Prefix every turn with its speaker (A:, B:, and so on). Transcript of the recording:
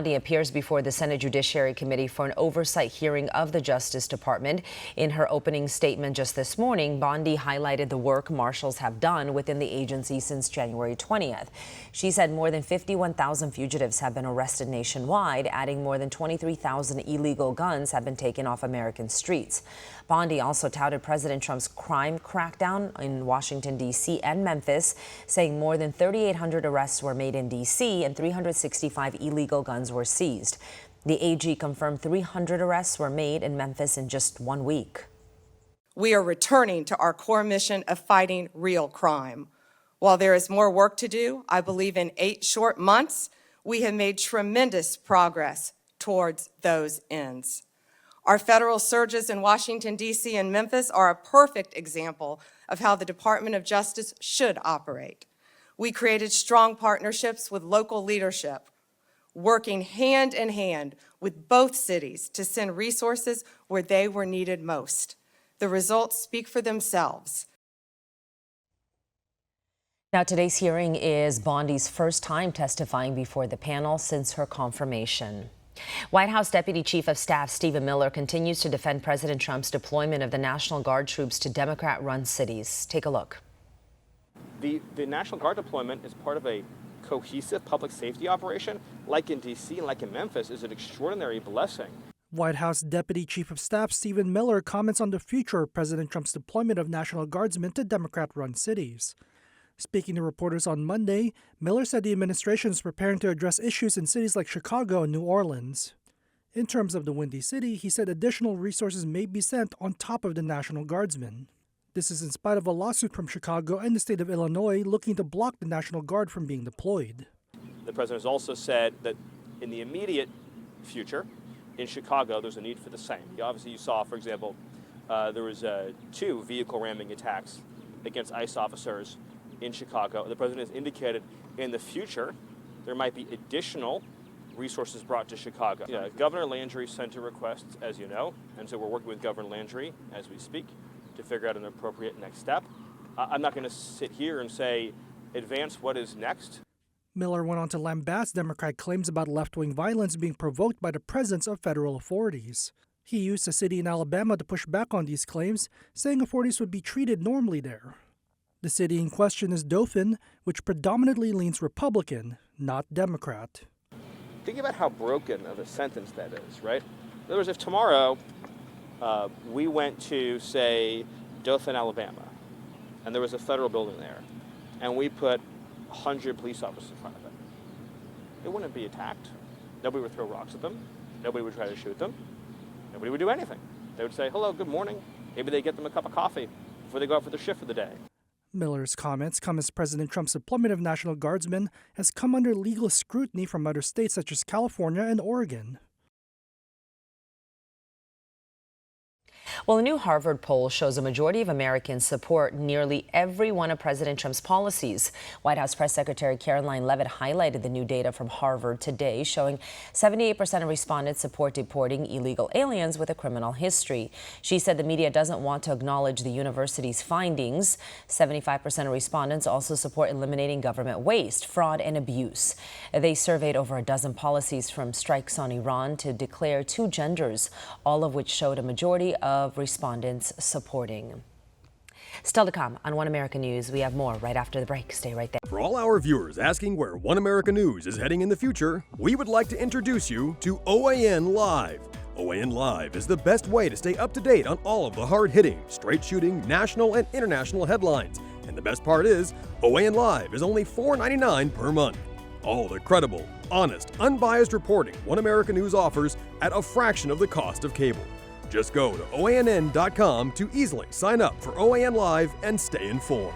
A: Bondy appears before the Senate Judiciary Committee for an oversight hearing of the Justice Department. In her opening statement just this morning, Bondy highlighted the work marshals have done within the agency since January 20th. She said more than 51,000 fugitives have been arrested nationwide, adding more than 23,000 illegal guns have been taken off American streets. Bondy also touted President Trump's crime crackdown in Washington, D.C. and Memphis, saying more than 3,800 arrests were made in D.C. and 365 illegal guns were seized. The AG confirmed 300 arrests were made in Memphis in just 1 week.
B: We are returning to our core mission of fighting real crime. While there is more work to do, I believe in 8 short months, we have made tremendous progress towards those ends. Our federal surges in Washington, D.C. and Memphis are a perfect example of how the Department of Justice should operate. We created strong partnerships with local leadership, working hand in hand with both cities to send resources where they were needed most. The results speak for themselves.
A: Now, today's hearing is Bondy's first time testifying before the panel since her confirmation. White House Deputy Chief of Staff Stephen Miller continues to defend President Trump's deployment of the National Guard troops to Democrat-run cities. Take a look.
C: The National Guard deployment is part of a cohesive public safety operation, like in D.C. and like in Memphis, is an extraordinary blessing.
D: White House Deputy Chief of Staff Stephen Miller comments on the future of President Trump's deployment of National Guardsmen to Democrat-run cities. Speaking to reporters on Monday, Miller said the administration is preparing to address issues in cities like Chicago and New Orleans. In terms of the Windy City, he said additional resources may be sent on top of the National Guardsmen. This is in spite of a lawsuit from Chicago and the state of Illinois looking to block the National Guard from being deployed.
C: The president has also said that in the immediate future, in Chicago, there's a need for the same. Obviously, you saw, for example, there was 2 vehicle ramming attacks against ICE officers in Chicago. The president has indicated in the future there might be additional resources brought to Chicago. Governor Landry sent a request, as you know, and so we're working with Governor Landry as we speak to figure out an appropriate next step. I'm not going to sit here and say advance what is next.
D: Miller went on to lambast Democrat claims about left-wing violence being provoked by the presence of federal authorities. He used a city in Alabama to push back on these claims, saying authorities would be treated normally there. The city in question is Dothan, which predominantly leans Republican, not Democrat.
C: Think about how broken of a sentence that is, right? In other words, if tomorrow we went to, say, Dothan, Alabama, and there was a federal building there, and we put 100 police officers in front of it, it wouldn't be attacked. Nobody would throw rocks at them. Nobody would try to shoot them. Nobody would do anything. They would say, hello, good morning. Maybe they get them a cup of coffee before they go out for their shift for the day.
D: Miller's comments come as President Trump's deployment of National Guardsmen has come under legal scrutiny from other states such as California and Oregon.
A: Well, a new Harvard poll shows a majority of Americans support nearly every one of President Trump's policies. White House Press Secretary Caroline Leavitt highlighted the new data from Harvard today, showing 78% of respondents support deporting illegal aliens with a criminal history. She said the media doesn't want to acknowledge the university's findings. 75% of respondents also support eliminating government waste, fraud, and abuse. They surveyed over a dozen policies, from strikes on Iran to declare 2 genders, all of which showed a majority of respondents supporting. Still to come on One America News, we have more right after the break. Stay right there.
E: For all our viewers asking where One America News is heading in the future, we would like to introduce you to OAN Live. OAN Live is the best way to stay up to date on all of the hard-hitting, straight-shooting, national and international headlines. And the best part is, OAN Live is only $4.99 per month. All the credible, honest, unbiased reporting One America News offers at a fraction of the cost of cable. Just go to OANN.com to easily sign up for OAN Live and stay informed.